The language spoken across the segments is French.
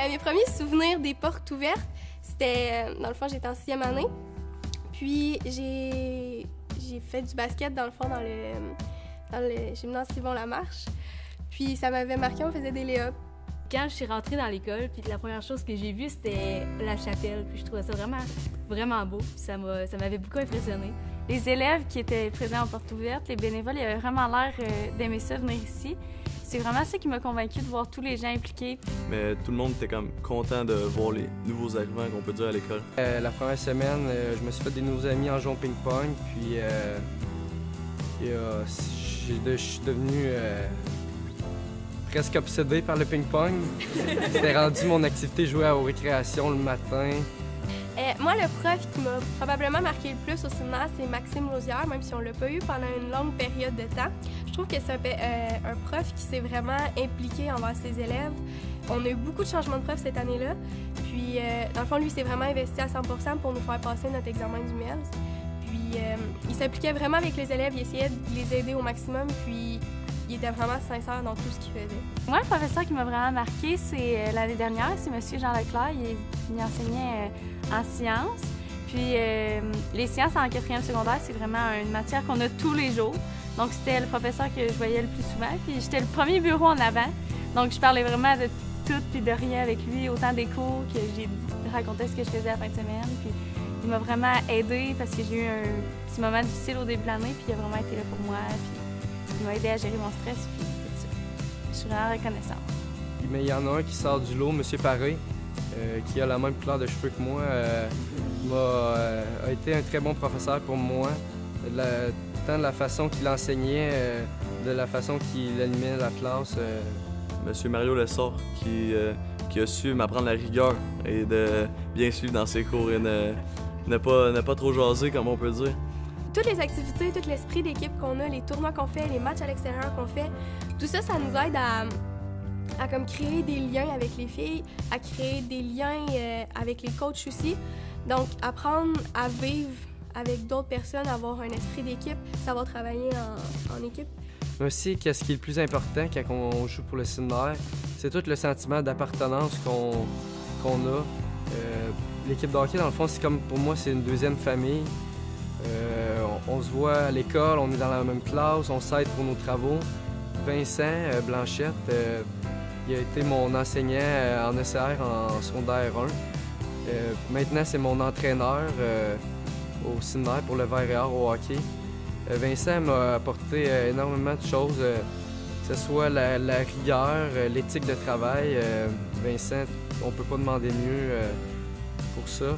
Mes premiers souvenirs des portes ouvertes, c'était, dans le fond, j'étais en 6e année. Puis j'ai fait du basket, dans le fond, dans le gymnase Yvon Lamarche. Puis ça m'avait marqué, on faisait des lay-ups. Quand je suis rentrée dans l'école, puis la première chose que j'ai vue, c'était la chapelle. Puis je trouvais ça vraiment, vraiment beau. Puis ça m'avait beaucoup impressionnée. Les élèves qui étaient présents en porte ouverte, les bénévoles, ils avaient vraiment l'air d'aimer ça, venir ici. C'est vraiment ça qui m'a convaincue de voir tous les gens impliqués. Mais tout le monde était comme content de voir les nouveaux arrivants qu'on peut dire à l'école. La première semaine, je me suis fait des nouveaux amis en jouant au ping-pong, puis je suis devenu presque obsédé par le ping-pong. C'était rendu mon activité jouer aux récréations le matin. Moi, le prof qui m'a probablement marqué le plus au séminaire, c'est Maxime Lausière, même si on ne l'a pas eu pendant une longue période de temps. Je trouve que c'est un prof qui s'est vraiment impliqué envers ses élèves. On a eu beaucoup de changements de profs cette année-là. Puis, dans le fond, lui s'est vraiment investi à 100% pour nous faire passer notre examen du MELS. Puis, il s'impliquait vraiment avec les élèves, il essayait de les aider au maximum, puis il était vraiment sincère dans tout ce qu'il faisait. Moi, le professeur qui m'a vraiment marqué, c'est l'année dernière, c'est M. Jean Leclerc. Il enseignait en sciences. Puis les sciences en 4e secondaire, c'est vraiment une matière qu'on a tous les jours. Donc, c'était le professeur que je voyais le plus souvent. Puis j'étais le premier bureau en avant. Donc, je parlais vraiment de tout puis de rien avec lui, autant des cours que j'ai raconté ce que je faisais la fin de semaine. Puis il m'a vraiment aidée parce que j'ai eu un petit moment difficile au début de l'année. Puis il a vraiment été là pour moi. Puis il m'a aidé à gérer mon stress. Puis tout ça. Je suis vraiment reconnaissante. Mais il y en a un qui sort du lot, M. Paré, qui a la même couleur de cheveux que moi, a été un très bon professeur pour moi. Tant de la façon qu'il enseignait, de la façon qu'il animait la classe. Monsieur Mario Lessard, qui a su m'apprendre la rigueur et de bien suivre dans ses cours et ne pas trop jaser, comme on peut dire. Toutes les activités, tout l'esprit d'équipe qu'on a, les tournois qu'on fait, les matchs à l'extérieur qu'on fait, tout ça, ça nous aide à comme créer des liens avec les filles, à créer des liens avec les coachs aussi. Donc, apprendre à vivre avec d'autres personnes, avoir un esprit d'équipe, savoir travailler en équipe. Mais aussi, qu'est-ce qui est le plus important quand on joue pour le séminaire, c'est tout le sentiment d'appartenance qu'on a. L'équipe de hockey, dans le fond, c'est comme pour moi, c'est une deuxième famille. On se voit à l'école, on est dans la même classe, on s'aide pour nos travaux. Vincent Blanchette, il a été mon enseignant en ECR en secondaire 1. Maintenant, c'est mon entraîneur au séminaire pour le vert et or au hockey. Vincent m'a apporté énormément de choses, que ce soit la rigueur, l'éthique de travail. Vincent, on peut pas demander mieux pour ça.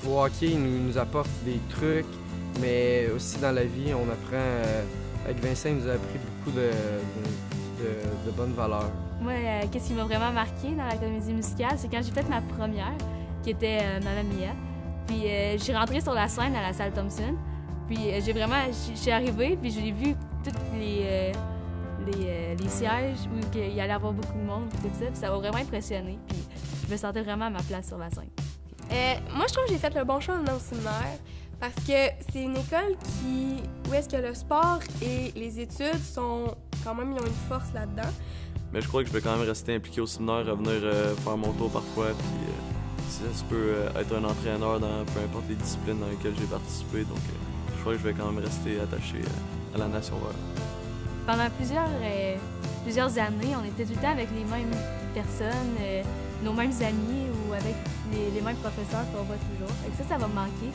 Au hockey, il nous apporte des trucs, mais aussi dans la vie, on apprend. Avec Vincent, il nous a appris beaucoup de bonnes valeurs. Moi, qu'est-ce qui m'a vraiment marqué dans la comédie musicale, c'est quand j'ai fait ma première, qui était Mamma Mia. Puis je suis rentrée sur la scène à la salle Thompson. Puis je suis arrivée, puis j'ai vu tous les sièges où il y allait avoir beaucoup de monde, puis tout ça. Puis ça m'a vraiment impressionnée. Puis je me sentais vraiment à ma place sur la scène. Moi, je trouve que j'ai fait le bon choix dans le séminaire parce que c'est une école où est-ce que le sport et les études sont quand même, ils ont une force là-dedans. Mais je crois que je vais quand même rester impliqué au séminaire, revenir faire mon tour parfois, puis si ça se peut être un entraîneur dans peu importe les disciplines dans lesquelles j'ai participé. Donc, je crois que je vais quand même rester attaché à la Nation Verte. Pendant plusieurs années, on était tout le temps avec les mêmes personnes, nos mêmes amis ou avec les mêmes professeurs qu'on voit toujours. Fait que ça va me manquer.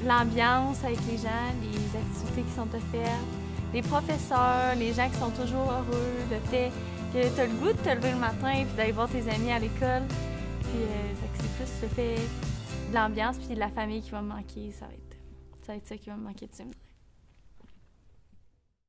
L'ambiance avec les gens, les activités qui sont offertes, les professeurs, les gens qui sont toujours heureux, le fait que tu as le goût de te lever le matin et d'aller voir tes amis à l'école. Puis fait que c'est plus le fait de l'ambiance puis de la famille qui va me manquer. Ça va être ça qui va me manquer de séminaire.